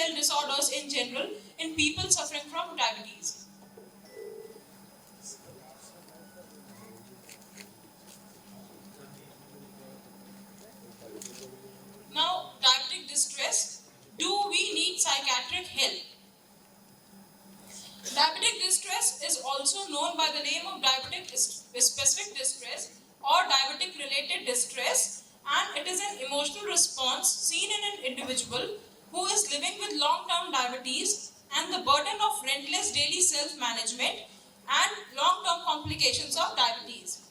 health disorders in general in people suffering from diabetes. Now, diabetic distress. Do we need psychiatric help? Diabetic distress is also known by the name of diabetic specific distress or diabetic related distress, and it is an emotional response seen in an individual who is living with long-term diabetes and the burden of relentless daily self-management and long-term complications of diabetes.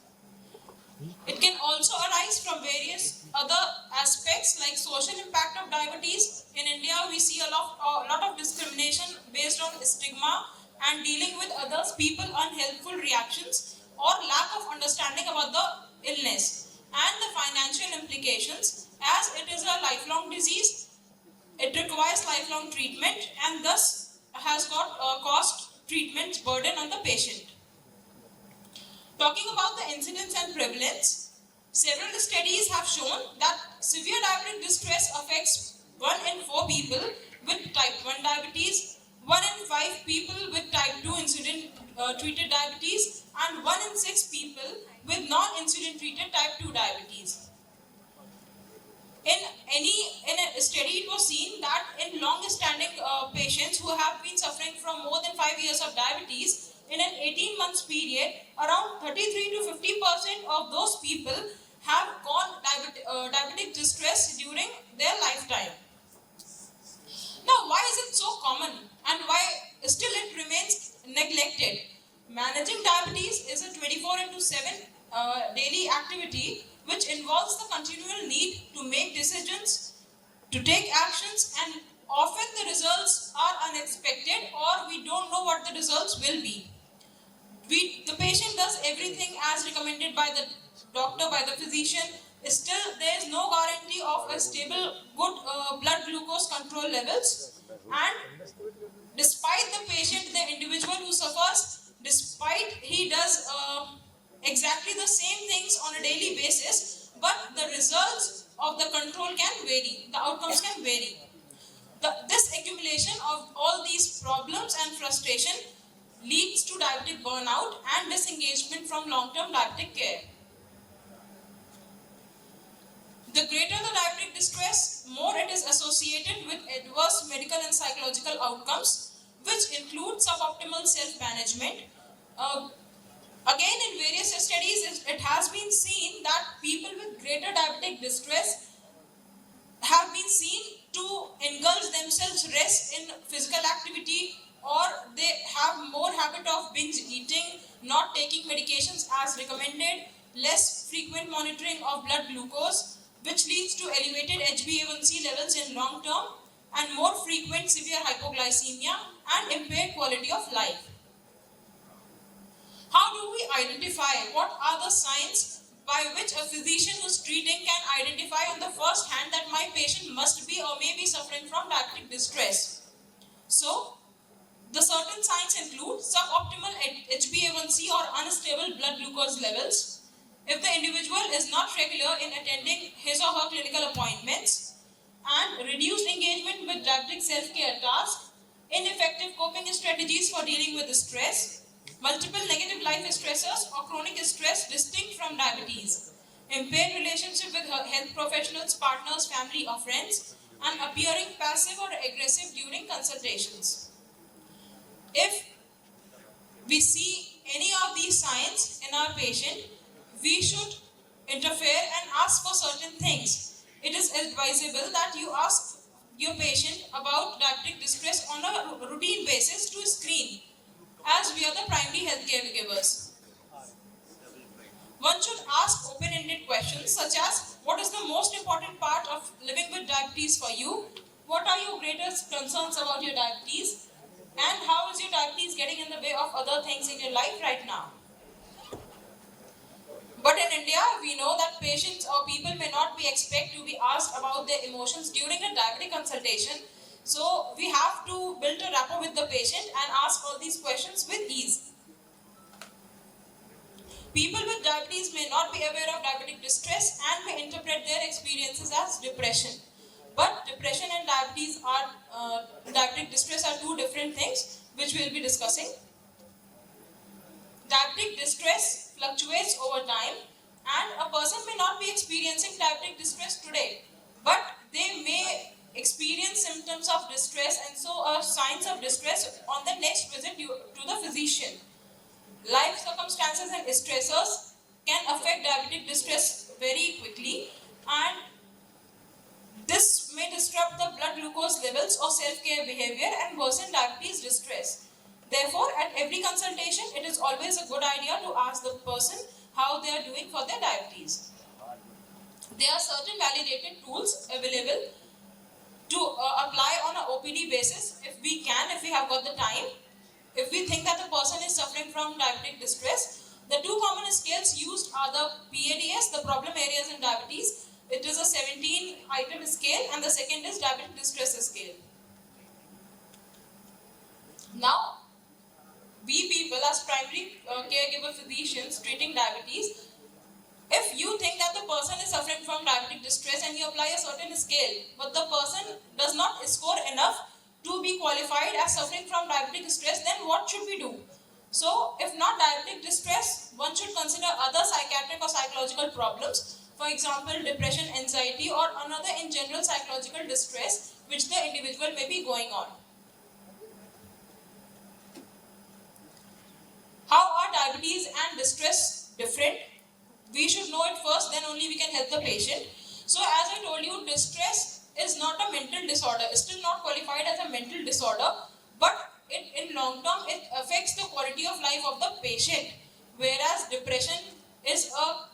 It can also arise from various other aspects like social impact of diabetes. In India, we see a lot of discrimination based on stigma and dealing with others, people unhelpful reactions or lack of understanding about the illness, and the financial implications as it is a lifelong disease. It requires lifelong treatment and thus has got a cost treatment burden on the patient. Talking about the incidence and prevalence, several studies have shown that severe diabetic distress affects 1 in 4 people with type 1 diabetes, 1 in 5 people with type 2 insulin treated diabetes, and 1 in 6 people with non-insulin treated type 2 diabetes. In a study, it was seen that in long-standing patients who have been suffering from more than 5 years of diabetes, in an 18 months period, around 33 to 50% of those people have gone diabetic distress during their lifetime. Now, why is it so common and why still it remains neglected? Managing diabetes is a 24/7 daily activity which involves the continual need to make decisions, to take actions, and often the results are unexpected or we don't know what the results will be. The patient does everything as recommended by the doctor, by the physician. Still, there is no guarantee of a stable, good blood glucose control levels. And despite the patient, the individual who suffers, despite he does exactly the same things on a daily basis, but the results of the control can vary, the outcomes can vary. This accumulation of all these problems and frustration leads to diabetic burnout and disengagement from long-term diabetic care. The greater the diabetic distress, more it is associated with adverse medical and psychological outcomes, which include suboptimal self-management. Again, in various studies, it has been seen that people with greater diabetic distress have been seen to indulge themselves less in physical activity, or they have more habit of binge eating, not taking medications as recommended, less frequent monitoring of blood glucose, which leads to elevated HbA1c levels in long term, and more frequent severe hypoglycemia and impaired quality of life. How do we identify? What are the signs by which a physician who's treating can identify on the first hand that my patient must be or may be suffering from diabetic distress? So, the certain signs include suboptimal HbA1c or unstable blood glucose levels. If the individual is not regular in attending his or her clinical appointments, and reduced engagement with diabetic self-care tasks, ineffective coping strategies for dealing with stress, multiple negative life stressors or chronic stress distinct from diabetes, impaired relationship with health professionals, partners, family or friends, and appearing passive or aggressive during consultations. If we see any of these signs in our patient, we should interfere and ask for certain things. It is advisable that you ask your patient about diabetic distress on a routine basis to screen, as we are the primary healthcare givers. One should ask open-ended questions such as, what is the most important part of living with diabetes for you? What are your greatest concerns about your diabetes? And how is your diabetes getting in the way of other things in your life right now? But in India, we know that patients or people may not be expected to be asked about their emotions during a diabetic consultation. So we have to build a rapport with the patient and ask all these questions with ease. People with diabetes may not be aware of diabetic distress and may interpret their experiences as depression. But depression and diabetic distress are two different things, which we'll be discussing. Diabetic distress fluctuates over time, and a person may not be experiencing diabetic distress today, but they may experience symptoms of distress and so signs of distress on the next visit to the physician. Life circumstances and stressors can affect diabetic distress very quickly, and this may disrupt the blood glucose levels or self-care behavior and worsen diabetes distress. Therefore, at every consultation, it is always a good idea to ask the person how they are doing for their diabetes. There are certain validated tools available to apply on an OPD basis if we have got the time. If we think that the person is suffering from diabetic distress, the two common scales used are the PADS, the problem areas in diabetes. It is a 17-item scale, and the second is diabetic distress scale. Now, we people as primary caregiver physicians treating diabetes, if you think that the person is suffering from diabetic distress and you apply a certain scale, but the person does not score enough to be qualified as suffering from diabetic distress, then what should we do? So, if not diabetic distress, one should consider other psychiatric or psychological problems. For example, depression, anxiety, or another in general psychological distress which the individual may be going on. How are diabetes and distress different? We should know it first, then only we can help the patient. So as I told you, distress is not a mental disorder. It's still not qualified as a mental disorder, but in long term, it affects the quality of life of the patient. Whereas depression is a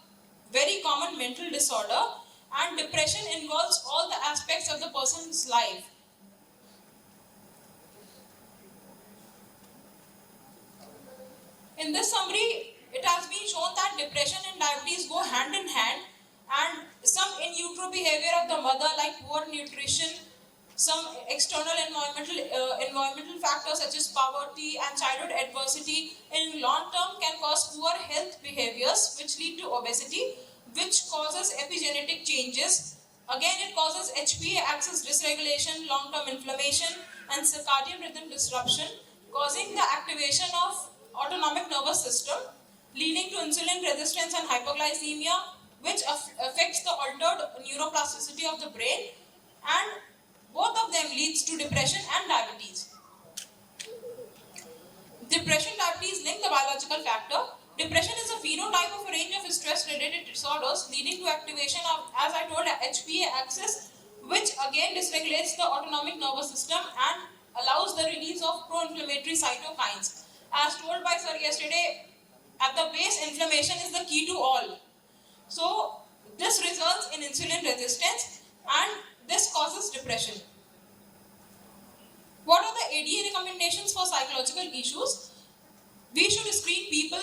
very common mental disorder, and depression involves all the aspects of the person's life. In this summary, it has been shown that depression and diabetes go hand in hand, and some in utero behavior of the mother like poor nutrition, some external environmental factors such as poverty and childhood adversity in long term can cause poor health behaviors which lead to obesity, which causes epigenetic changes. Again, it causes HPA axis dysregulation, long term inflammation, and circadian rhythm disruption, causing the activation of autonomic nervous system, leading to insulin resistance and hypoglycemia, which affects the altered neuroplasticity of the brain, and both of them leads to depression and diabetes. Depression diabetes link the biological factor. Depression is a phenotype of a range of stress-related disorders leading to activation of, as I told, HPA axis, which again dysregulates the autonomic nervous system and allows the release of pro-inflammatory cytokines. As told by sir yesterday, at the base, inflammation is the key to all. So this results in insulin resistance, and this causes depression. What are the ADA recommendations for psychological issues? We should screen people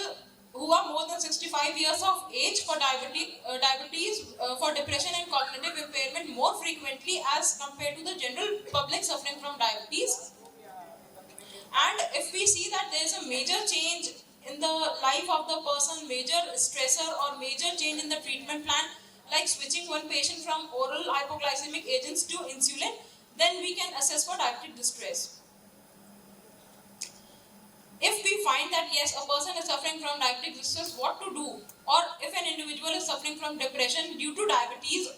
who are more than 65 years of age for diabetes, for depression and cognitive impairment more frequently as compared to the general public suffering from diabetes. And if we see that there is a major change in the life of the person, major stressor or major change in the treatment plan, like switching one patient from oral hypoglycemic agents to insulin, then we can assess for diabetic distress. If we find that yes, a person is suffering from diabetic distress, what to do? Or if an individual is suffering from depression due to diabetes,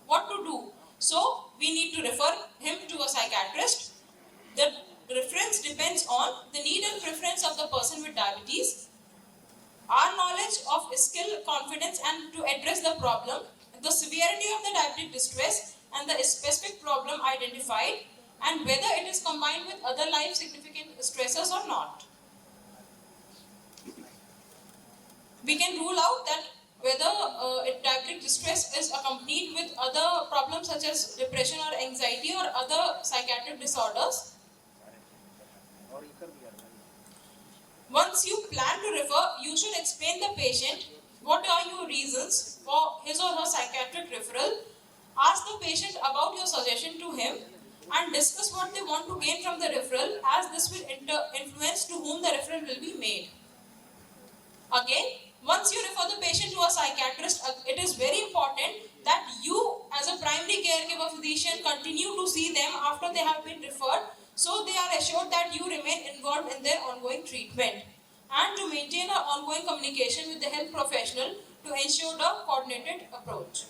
what to do? So we need to refer him to a psychiatrist. The reference depends on the need and preference of the person with diabetes, our knowledge of skill, confidence, and to address the problem, the severity of the diabetic distress, and the specific problem identified, and whether it is combined with other life significant stressors or not. We can rule out that whether diabetic distress is accompanied with other problems such as depression or anxiety or other psychiatric disorders. Once you plan to refer, you should explain the patient what are your reasons for his or her psychiatric referral. Ask the patient about your suggestion to him and discuss what they want to gain from the referral, as this will influence to whom the referral will be made. Again, once you refer the patient to a psychiatrist, it is very important that you as a primary caregiver physician continue to see them after they have been referred, so they are assured that you remain involved in their ongoing treatment, and to maintain an ongoing communication with the health professional to ensure the coordinated approach.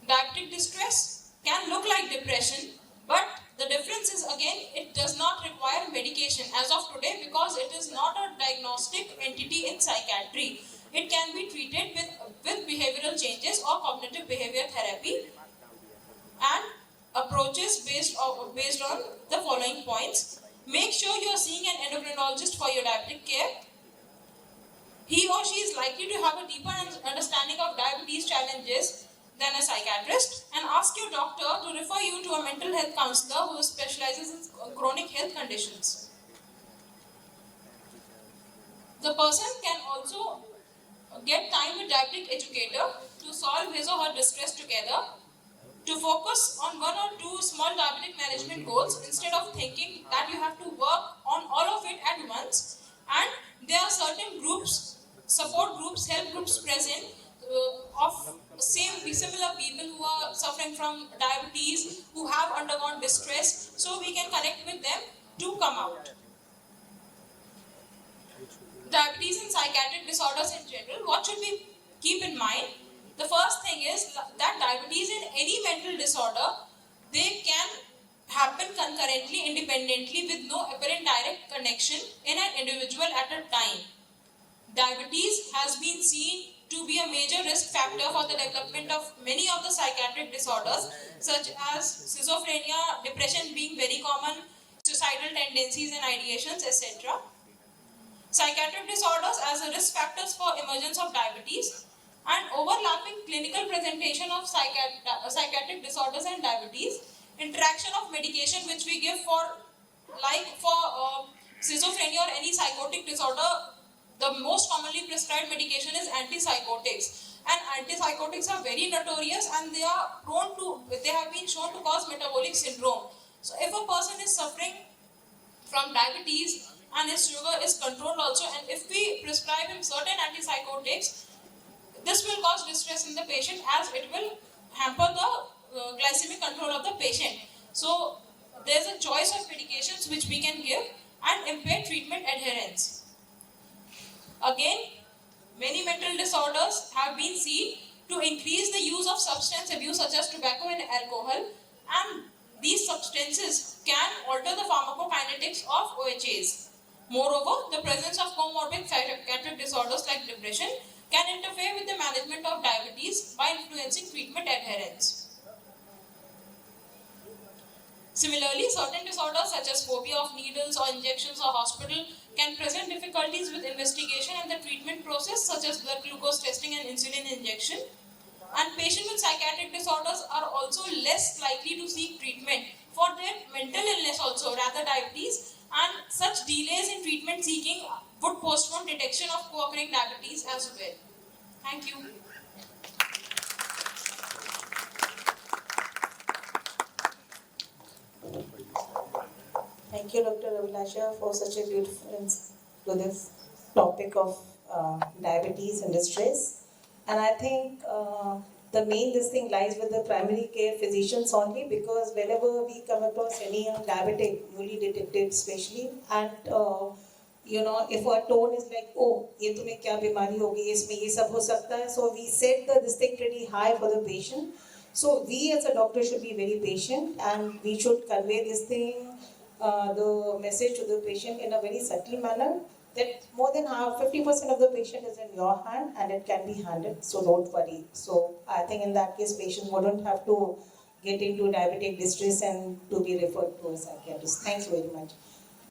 Diabetic distress can look like depression, but the difference is, again, it does not require medication as of today because it is not a diagnostic entity in psychiatry. It can be treated with behavioral changes or cognitive behavior therapy and approaches based on the following points. Make sure you are seeing an endocrinologist for your diabetic care. He or she is likely to have a deeper understanding of diabetes challenges than a psychiatrist, and ask your doctor to refer you to a mental health counselor who specializes in chronic health conditions. The person can also get time with diabetic educator to solve his or her distress together, to focus on one or two small diabetic management goals instead of thinking that you have to work on all of it at once. And there are certain groups, support groups, help groups present of similar people who are suffering from diabetes, who have undergone distress, so we can connect with them to come out. Diabetes and psychiatric disorders in general, what should we keep in mind? The first thing is that diabetes and any mental disorder, they can happen concurrently, independently, with no apparent direct connection in an individual at a time. Diabetes has been seen to be a major risk factor for the development of many of the psychiatric disorders, such as schizophrenia, depression being very common, suicidal tendencies and ideations, etc. Psychiatric disorders as a risk factors for emergence of diabetes, and overlapping clinical presentation of psychiatric disorders and diabetes, interaction of medication which we give for, like for schizophrenia or any psychotic disorder, the most commonly prescribed medication is antipsychotics, and antipsychotics are very notorious and they have been shown to cause metabolic syndrome. So if a person is suffering from diabetes and his sugar is controlled also, and if we prescribe him certain antipsychotics, this will cause distress in the patient as it will hamper the glycemic control of the patient. So there's a choice of medications which we can give and impair treatment adherence. Again, many mental disorders have been seen to increase the use of substance abuse such as tobacco and alcohol, and these substances can alter the pharmacokinetics of OHAs. Moreover, the presence of comorbid psychiatric disorders like depression can interfere with the management of diabetes by influencing treatment adherence. Similarly, certain disorders such as phobia of needles or injections or hospital can present difficulties with investigation and the treatment process, such as blood glucose testing and insulin injection. And patients with psychiatric disorders are also less likely to seek treatment for their mental illness also, rather diabetes, and such delays in treatment seeking would postpone detection of co-occurring diabetes as well. Thank you. Thank you, Dr. Abhilasha, for such a beautiful insight to this topic of diabetes and distress. And I think the main this thing lies with the primary care physicians only, because whenever we come across any young diabetic, newly detected especially, and if our tone is like, oh, ये तुम्हें क्या बीमारी होगी, इसमें ये सब हो सकता है, so we set this thing pretty high for the patient. So we as a doctor should be very patient, and we should convey this thing, the message to the patient in a very subtle manner, that more than half, 50% of the patient is in your hand and it can be handled, so don't worry. So I think in that case, patients wouldn't have to get into diabetic distress and to be referred to a psychiatrist. Thanks very much.